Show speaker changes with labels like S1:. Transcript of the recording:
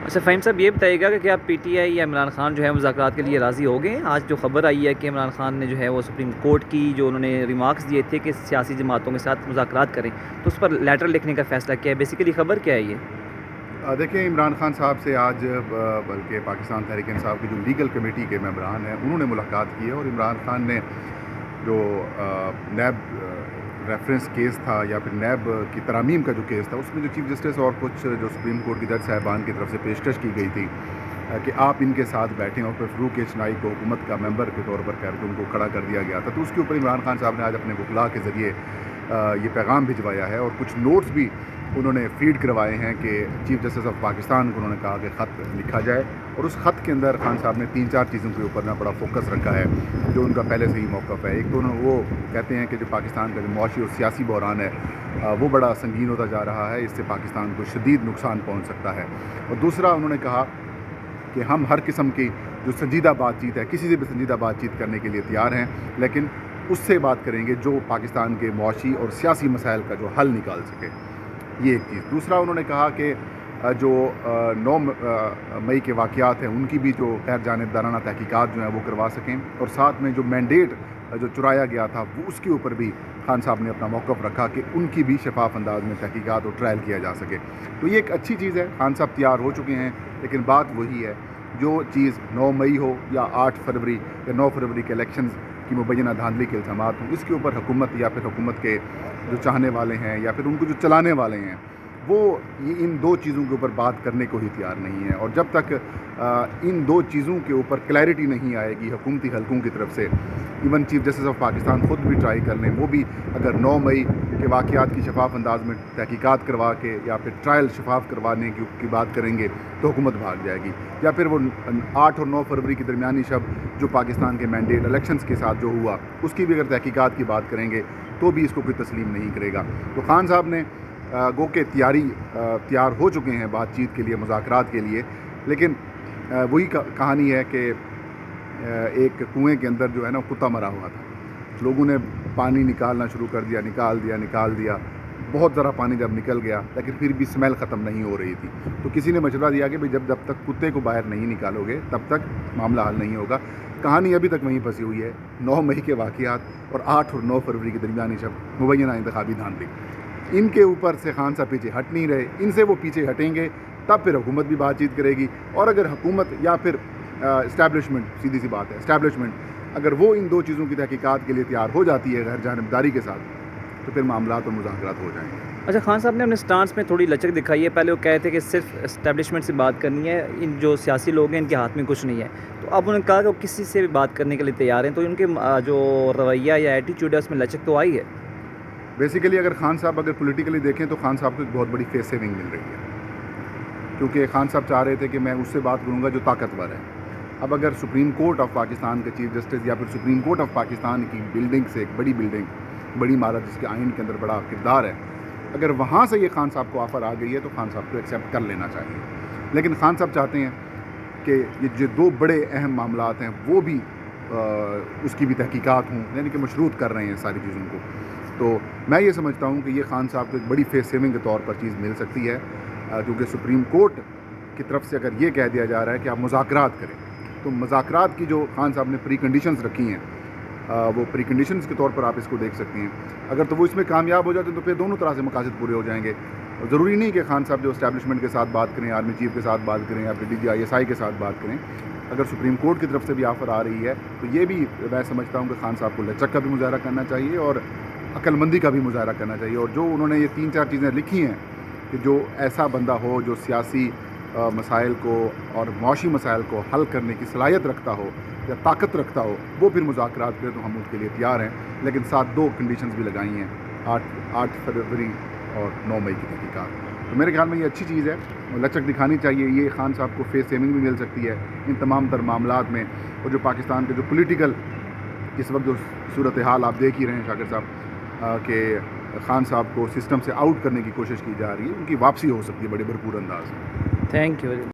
S1: اچھا فہیم صاحب، یہ بتائیے گا کہ کیا پی ٹی آئی یا عمران خان جو ہے مذاکرات کے لیے راضی ہو گئے ہیں؟ آج جو خبر آئی ہے کہ عمران خان نے جو ہے وہ سپریم کورٹ کی جو انہوں نے ریمارکس دیے تھے کہ سیاسی جماعتوں کے ساتھ مذاکرات کریں، تو اس پر لیٹر لکھنے کا فیصلہ کیا ہے؟ بیسیکلی خبر کیا ہے یہ؟
S2: دیکھیں، عمران خان صاحب سے آج بلکہ پاکستان تحریک انصاف کی جو لیگل کمیٹی کے ممبران ہیں انہوں نے ملاقات کی ہے، اور عمران خان نے جو نیب ریفرنس کیس تھا یا پھر نیب کی ترامیم کا جو کیس تھا، اس میں جو چیف جسٹس اور کچھ جو سپریم کورٹ کی جج صاحبان کی طرف سے پیشکش کی گئی تھی کہ آپ ان کے ساتھ بیٹھیں، اور پھر فروغ چنائی کو حکومت کا ممبر کے طور پر کر کے ان کو کھڑا کر دیا گیا تھا، تو اس کے اوپر عمران خان صاحب نے آج اپنے وکلاء کے ذریعے یہ پیغام بھجوایا ہے، اور کچھ نوٹس بھی انہوں نے فیڈ کروائے ہیں کہ چیف جسٹس آف پاکستان کو انہوں نے کہا کہ خط لکھا جائے، اور اس خط کے اندر خان صاحب نے 3-4 چیزوں کے اوپر بڑا فوکس رکھا ہے جو ان کا پہلے سے ہی موقف ہے۔ ایک تو وہ کہتے ہیں کہ جو پاکستان کا جو معاشی اور سیاسی بحران ہے وہ بڑا سنگین ہوتا جا رہا ہے، اس سے پاکستان کو شدید نقصان پہنچ سکتا ہے، اور دوسرا انہوں نے کہا کہ ہم ہر قسم کی جو سنجیدہ بات چیت ہے، کسی سے بھی سنجیدہ بات چیت کرنے کے لیے تیار ہیں، لیکن اس سے بات کریں گے جو پاکستان کے معاشی اور سیاسی مسائل کا جو حل نکال سکے، یہ ایک چیز۔ دوسرا انہوں نے کہا کہ جو 9 مئی کے واقعات ہیں ان کی بھی جو غیر جانبدارانہ تحقیقات جو ہیں وہ کروا سکیں، اور ساتھ میں جو مینڈیٹ جو چرایا گیا تھا وہ اس کے اوپر بھی خان صاحب نے اپنا موقف رکھا کہ ان کی بھی شفاف انداز میں تحقیقات اور ٹرائل کیا جا سکے۔ تو یہ ایک اچھی چیز ہے، خان صاحب تیار ہو چکے ہیں، لیکن بات وہی ہے، جو چیز 9 مئی ہو یا 8 فروری یا 9 فروری کے الیکشنز کی مبینہ دھاندلی کے الزامات ہوں، اس کے اوپر حکومت یا پھر حکومت کے جو چاہنے والے ہیں یا پھر ان کو جو چلانے والے ہیں وہ ان 2 چیزوں کے اوپر بات کرنے کو ہی تیار نہیں ہے، اور جب تک ان 2 چیزوں کے اوپر کلیئرٹی نہیں آئے گی حکومتی حلقوں کی طرف سے، even chief justice of Pakistan خود بھی ٹرائی کر لیں، وہ بھی اگر 9 مئی کے واقعات کی شفاف انداز میں تحقیقات کروا کے یا پھر ٹرائل شفاف کروانے کی بات کریں گے تو حکومت بھاگ جائے گی، یا پھر وہ 8 اور 9 فروری کی درمیانی شب جو پاکستان کے مینڈیٹ الیکشنز کے ساتھ جو ہوا اس کی بھی اگر تحقیقات کی بات کریں گے تو بھی اس کو کوئی تسلیم نہیں کرے گا۔ تو خان صاحب نے گو کہ تیار ہو چکے ہیں بات چیت کے لیے، مذاکرات کے لیے، لیکن وہی کہانی ہے کہ ایک کنویں کے اندر جو ہے نا کتا مرا ہوا تھا، لوگوں نے پانی نکالنا شروع کر دیا، نکال دیا، بہت ذرا پانی جب نکل گیا لیکن پھر بھی اسمیل ختم نہیں ہو رہی تھی، تو کسی نے مشورہ دیا کہ جب تک کتے کو باہر نہیں نکالو گے تب تک معاملہ حل نہیں ہوگا۔ کہانی ابھی تک وہیں پھنسی ہوئی ہے، 9 مئی کے واقعات اور 8 اور 9 فروری کی درمیانی شب مبینہ انتخابی دھاندلی، ان کے اوپر سے خان صاحب پیچھے ہٹ نہیں رہے، ان سے وہ پیچھے ہٹیں گے تب پھر حکومت بھی بات چیت کرے گی، اور اگر حکومت یا پھر اسٹیبلشمنٹ، سیدھی سی بات ہے اسٹیبلشمنٹ، اگر وہ ان 2 چیزوں کی تحقیقات کے لیے تیار ہو جاتی ہے غیر جانبداری کے ساتھ، تو پھر معاملات اور مذاکرات ہو جائیں گے۔
S1: اچھا خان صاحب نے اپنے سٹانس میں تھوڑی لچک دکھائی ہے، پہلے وہ کہے تھے کہ صرف اسٹیبلشمنٹ سے بات کرنی ہے، ان جو سیاسی لوگ ہیں ان کے ہاتھ میں کچھ نہیں ہے، تو اب انہوں نے کہا کہ وہ کسی سے بھی بات کرنے کے لیے تیار ہیں، تو ان کے جو رویہ یا ایٹیچیوڈ ہے اس میں لچک تو آئی ہے۔
S2: بیسیکلی اگر خان صاحب اگر پولیٹیکلی دیکھیں تو خان صاحب کو ایک بہت بڑی فیس سیونگ مل رہی ہے، کیونکہ خان صاحب چاہ رہے تھے کہ میں اس سے بات کروں گا جو طاقتور ہے۔ اب اگر سپریم کورٹ آف پاکستان کے چیف جسٹس یا پھر سپریم کورٹ آف پاکستان کی بلڈنگ سے، ایک بڑی عمارت جس کے آئین کے اندر بڑا کردار ہے، اگر وہاں سے یہ خان صاحب کو آفر آ گئی ہے تو خان صاحب کو ایکسیپٹ کر لینا چاہیے، لیکن خان صاحب چاہتے ہیں کہ یہ جو 2 بڑے اہم معاملات ہیں وہ بھی اس کی بھی تحقیقات ہوں، یعنی کہ مشروط کر رہے ہیں ساری چیزوں کو۔ تو میں یہ سمجھتا ہوں کہ یہ خان صاحب کو ایک بڑی فیس سیونگ کے طور پر چیز مل سکتی ہے، کیونکہ سپریم کورٹ کی طرف سے اگر یہ کہہ دیا جا رہا ہے کہ آپ مذاکرات کریں، تو مذاکرات کی جو خان صاحب نے پری کنڈیشنز رکھی ہیں وہ پری کنڈیشنز کے طور پر آپ اس کو دیکھ سکتی ہیں، اگر تو وہ اس میں کامیاب ہو جاتے ہیں تو پھر دونوں طرح سے مقاصد پورے ہو جائیں گے۔ ضروری نہیں کہ خان صاحب جو اسٹیبلشمنٹ کے ساتھ بات کریں، آرمی چیف کے ساتھ بات کریں یا پھر DGI کے ساتھ بات کریں، اگر سپریم کورٹ کی طرف سے بھی آفر آ رہی ہے تو یہ بھی میں سمجھتا ہوں کہ خان صاحب کو لچک کا بھی مظاہرہ کرنا چاہیے اور عقل مندی کا بھی مظاہرہ کرنا چاہیے، اور جو انہوں نے یہ 3-4 چیزیں لکھی ہیں کہ جو ایسا بندہ ہو جو سیاسی مسائل کو اور معاشی مسائل کو حل کرنے کی صلاحیت رکھتا ہو یا طاقت رکھتا ہو، وہ پھر مذاکرات کرے تو ہم اس کے لیے تیار ہیں، لیکن ساتھ 2 کنڈیشنز بھی لگائی ہیں، 8 فروری اور 9 مئی کی تحقیقات۔ تو میرے خیال میں یہ اچھی چیز ہے، لچک دکھانی چاہیے، یہ خان صاحب کو فیس سیونگ بھی مل سکتی ہے ان تمام تر معاملات میں، اور جو پاکستان کے جو پولیٹیکل اس وقت جو صورتحال آپ دیکھ ہی رہے ہیں شاکر صاحب کہ خان صاحب کو سسٹم سے آؤٹ کرنے کی کوشش کی جا رہی ہے، ان کی واپسی ہو سکتی ہے بڑے بھرپور انداز میں۔
S1: Thank you.